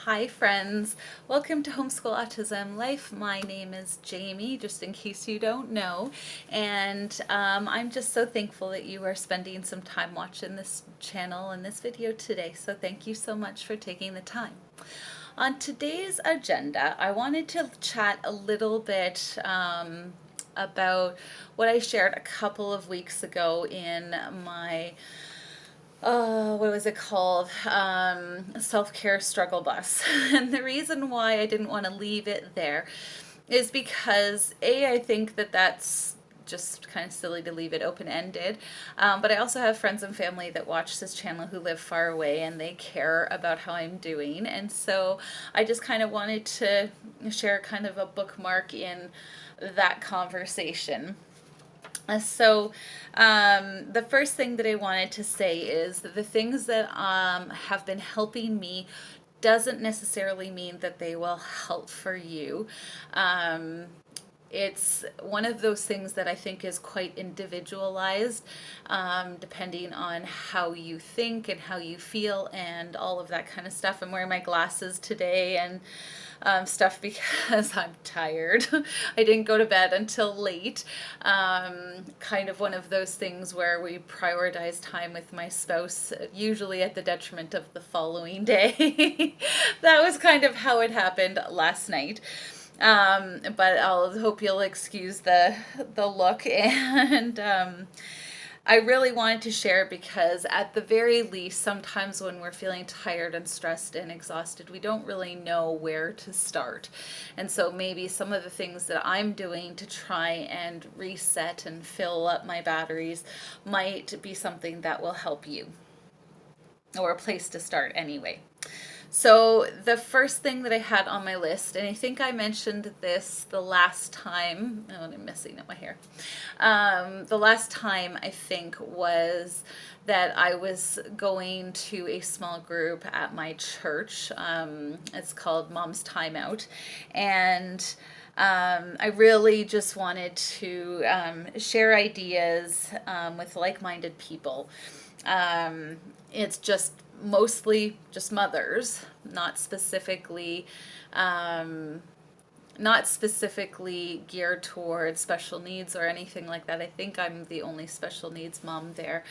Hi friends, welcome to Homeschool Autism Life. My name is Jamie, just in case you don't know, and I'm just so thankful that you are spending some time watching this channel and this video today, so thank you so much for taking the time. On today's agenda, I wanted to chat a little bit about what I shared a couple of weeks ago in my what was it called? Self-care struggle bus. And the reason why I didn't want to leave it there is because I think that that's just kind of silly to leave it open-ended. But I also have friends and family that watch this channel who live far away and they care about how I'm doing. And so I just kind of wanted to share kind of a bookmark in that conversation. The first thing that I wanted to say is that the things that have been helping me doesn't necessarily mean that they will help for you. It's one of those things that I think is quite individualized, depending on how you think and how you feel and all of that kind of stuff. I'm wearing my glasses today and stuff because I'm tired. I didn't go to bed until late. Kind of one of those things where we prioritize time with my spouse, usually at the detriment of the following day. That was kind of how it happened last night. But I'll hope you'll excuse the look, and I really wanted to share because at the very least, sometimes when we're feeling tired and stressed and exhausted, we don't really know where to start. And so maybe some of the things that I'm doing to try and reset and fill up my batteries might be something that will help you, or a place to start anyway. So the first thing that I had on my list, and I think I mentioned this the last time, oh, I'm messing up my hair. The last time I think was that I was going to a small group at my church. It's called Mom's Timeout. And I really just wanted to share ideas with like-minded people. It's just mostly just mothers, not specifically geared towards special needs or anything like that. I think I'm the only special needs mom there.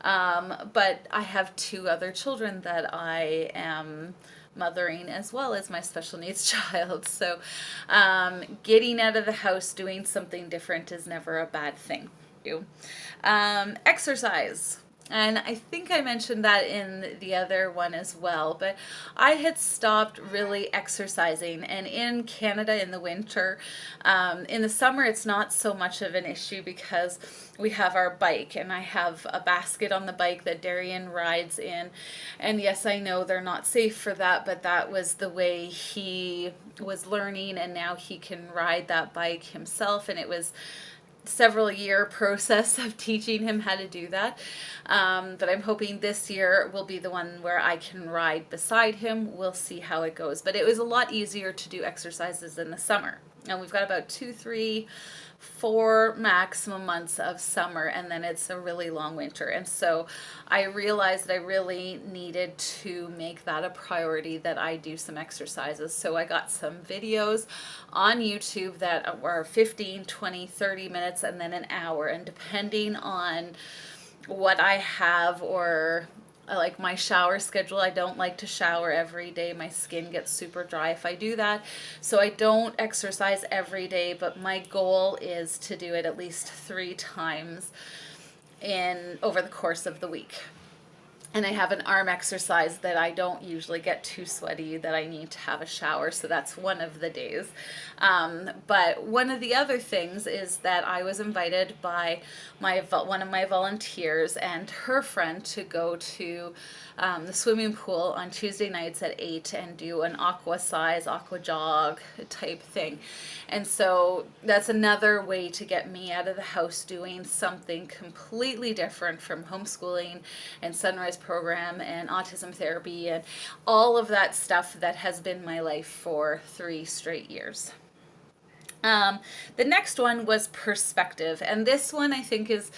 But I have two other children that I am mothering as well as my special needs child. So getting out of the house, doing something different is never a bad thing. Exercise. And I think I mentioned that in the other one as well, but I had stopped really exercising. And in Canada in the winter, in the summer it's not so much of an issue because we have our bike, and I have a basket on the bike that Darian rides in. And yes, I know they're not safe for that, but that was the way he was learning, and now he can ride that bike himself, and it was several year process of teaching him how to do that. But I'm hoping this year will be the one where I can ride beside him. We'll see how it goes. But it was a lot easier to do exercises in the summer. And we've got about 2, 3, 4 maximum months of summer, and then it's a really long winter. And so I realized that I really needed to make that a priority, that I do some exercises. So I got some videos on YouTube that were 15, 20, 30 minutes, and then an hour. And depending on what I have, or like my shower schedule, I don't like to shower every day. My skin gets super dry if I do that. So I don't exercise every day, but my goal is to do it at least 3 times over the course of the week. And I have an arm exercise that I don't usually get too sweaty, that I need to have a shower, so that's one of the days. But one of the other things is that I was invited by one of my volunteers and her friend to go to the swimming pool on Tuesday nights at 8 and do an aqua jog type thing. And so that's another way to get me out of the house, doing something completely different from homeschooling and Sunrise program and autism therapy and all of that stuff that has been my life for 3 straight years. The next one was perspective, and this one I think is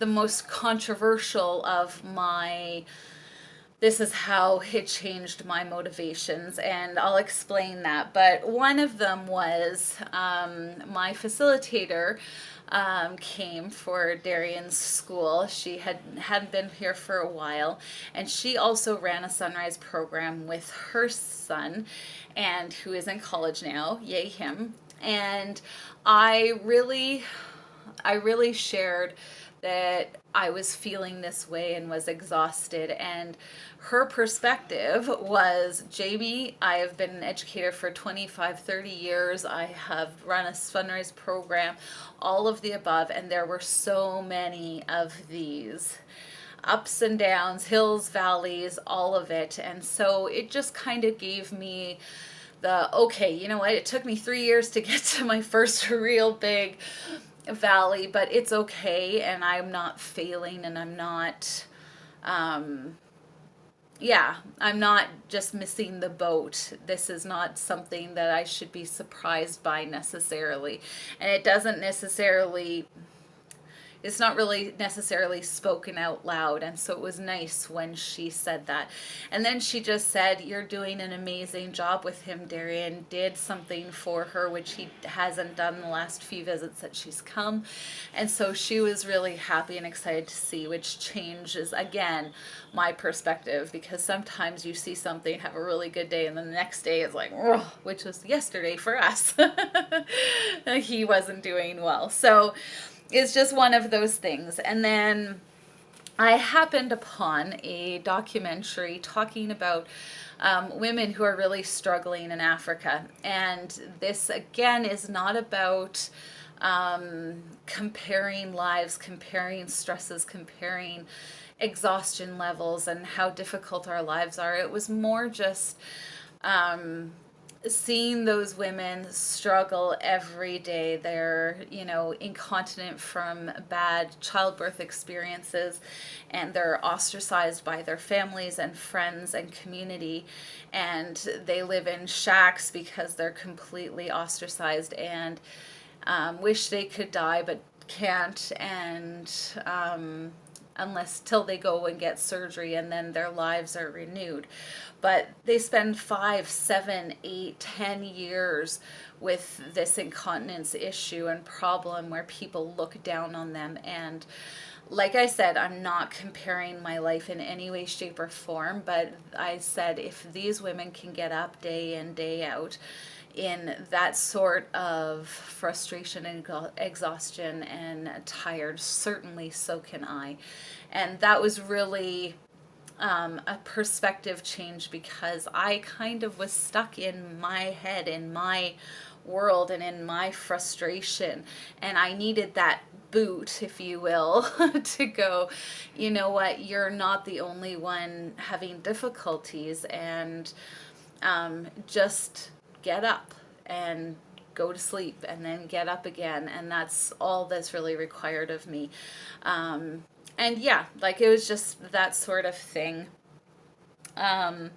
the most controversial of my this is how it changed my motivations, and I'll explain that. But one of them was my facilitator came for Darian's school. She hadn't been here for a while, and she also ran a sunrise program with her son, and who is in college now. Yay him! And I really, I really shared that I was feeling this way and was exhausted. And her perspective was, Jamie, I have been an educator for 25, 30 years. I have run a sunrise program, all of the above. And there were so many of these ups and downs, hills, valleys, all of it. And so it just kind of gave me okay, you know what? It took me 3 years to get to my first real big valley, but it's okay, and I'm not failing, and I'm not I'm not just missing the boat. This is not something that I should be surprised by necessarily, and it's not really necessarily spoken out loud. And so it was nice when she said that. And then she just said, you're doing an amazing job with him. Darian did something for her, which he hasn't done the last few visits that she's come. And so she was really happy and excited to see, which changes, again, my perspective, because sometimes you see something, have a really good day, and then the next day is like, oh, which was yesterday for us. He wasn't doing well. So it's just one of those things. And then I happened upon a documentary talking about women who are really struggling in Africa. And this, again, is not about comparing lives, comparing stresses, comparing exhaustion levels and how difficult our lives are. It was more just seeing those women struggle every day. They're, incontinent from bad childbirth experiences, and they're ostracized by their families and friends and community, and they live in shacks because they're completely ostracized, and wish they could die but can't, and unless till they go and get surgery, and then their lives are renewed. But they spend 5, 7, 8, 10 years with this incontinence issue and problem where people look down on them. And like I said, I'm not comparing my life in any way, shape, or form, but I said if these women can get up day in, day out in that sort of frustration and exhaustion and tired, certainly so can I. And that was really a perspective change, because I kind of was stuck in my head, in my world, and in my frustration, and I needed that boot, if you will, to go, you know what, you're not the only one having difficulties, and just get up and go to sleep and then get up again. And that's all that's really required of me. And yeah, like it was just that sort of thing. And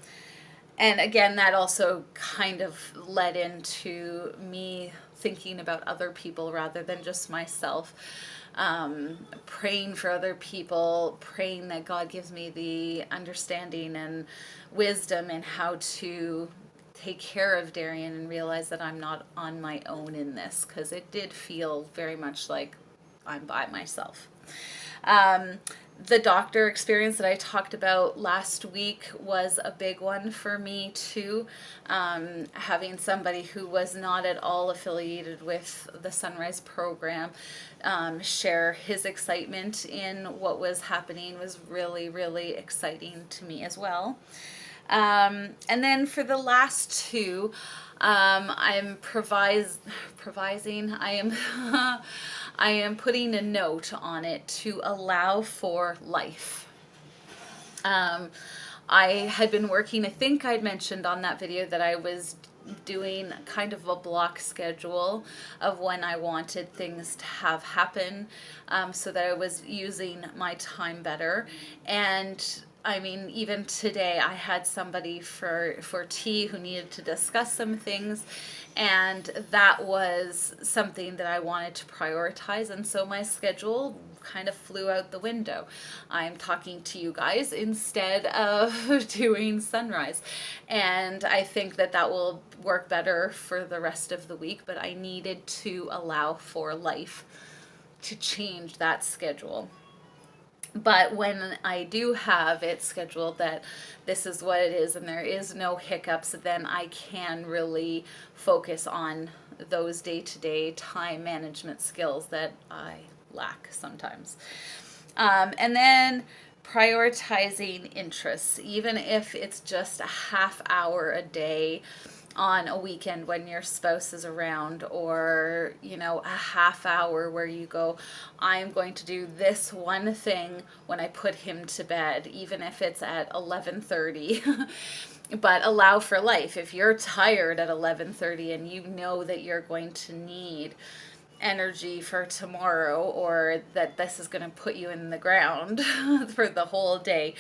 again, that also kind of led into me thinking about other people rather than just myself. Praying for other people, praying that God gives me the understanding and wisdom in how to take care of Darian, and realize that I'm not on my own in this, because it did feel very much like I'm by myself. The doctor experience that I talked about last week was a big one for me too. Having somebody who was not at all affiliated with the Sunrise program share his excitement in what was happening was really, really exciting to me as well. And then for the last two, I'm provising. I am putting a note on it to allow for life. I had been working, I think I'd mentioned on that video that I was doing kind of a block schedule of when I wanted things to have happen, so that I was using my time better. And I mean, even today I had somebody for tea who needed to discuss some things, and that was something that I wanted to prioritize. And so my schedule kind of flew out the window. I'm talking to you guys instead of doing sunrise. And I think that that will work better for the rest of the week, but I needed to allow for life to change that schedule. But when I do have it scheduled that this is what it is and there is no hiccups, then I can really focus on those day-to-day time management skills that I lack sometimes. And then prioritizing interests, even if it's just a half hour a day on a weekend when your spouse is around, or a half hour where you go, I'm going to do this one thing when I put him to bed, even if it's at 11:30. But allow for life. If you're tired at 11:30 and you know that you're going to need energy for tomorrow, or that this is going to put you in the ground for the whole day,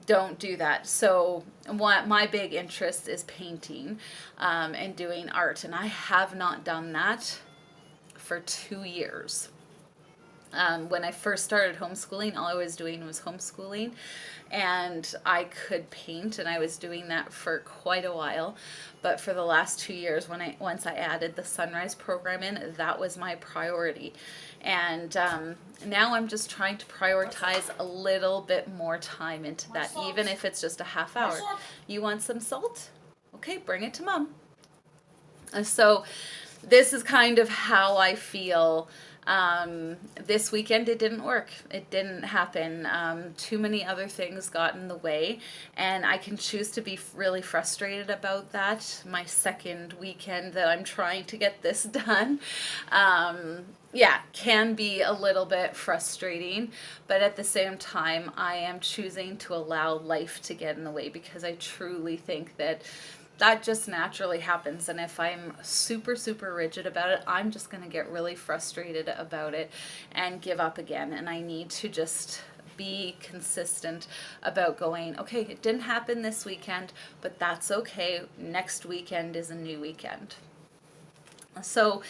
don't do that. So my big interest is painting and doing art, and I have not done that for 2 years. When I first started homeschooling, all I was doing was homeschooling, and I could paint, and I was doing that for quite a while. But for the last 2 years, once I added the Sunrise program in, that was my priority. And now I'm just trying to prioritize a little bit more time into that, even if it's just a half hour. You want some salt? Okay, bring it to Mom. So this is kind of how I feel. This weekend it didn't work. It didn't happen. Too many other things got in the way, and I can choose to be really frustrated about that. My second weekend that I'm trying to get this done, can be a little bit frustrating, but at the same time, I am choosing to allow life to get in the way, because I truly think that just naturally happens. And if I'm super, super rigid about it, I'm just going to get really frustrated about it and give up again. And I need to just be consistent about going, okay, it didn't happen this weekend, but that's okay. Next weekend is a new weekend. So,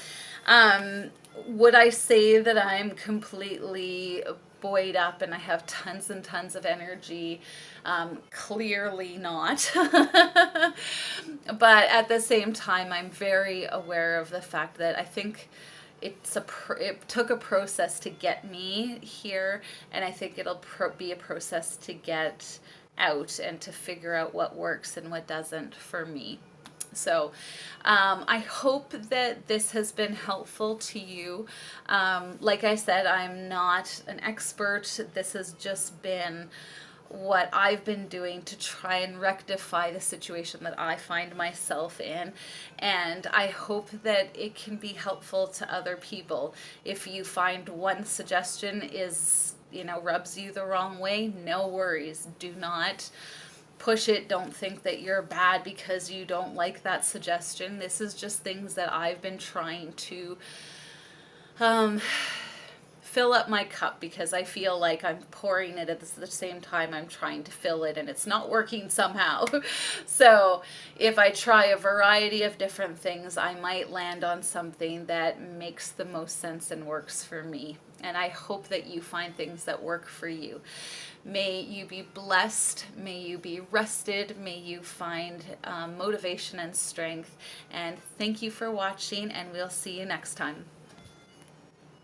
would I say that I'm completely buoyed up and I have tons and tons of energy? Clearly not. But at the same time, I'm very aware of the fact that I think it took a process to get me here, and I think it'll be a process to get out and to figure out what works and what doesn't for me. So I hope that this has been helpful to you. Like I said, I'm not an expert. This has just been what I've been doing to try and rectify the situation that I find myself in. And I hope that it can be helpful to other people. If you find one suggestion rubs you the wrong way, no worries. Do not push it. Don't think that you're bad because you don't like that suggestion. This is just things that I've been trying to fill up my cup, because I feel like I'm pouring it at the same time I'm trying to fill it, and it's not working somehow. So if I try a variety of different things, I might land on something that makes the most sense and works for me. And I hope that you find things that work for you. May you be blessed. May you be rested. May you find motivation and strength. And thank you for watching, and we'll see you next time.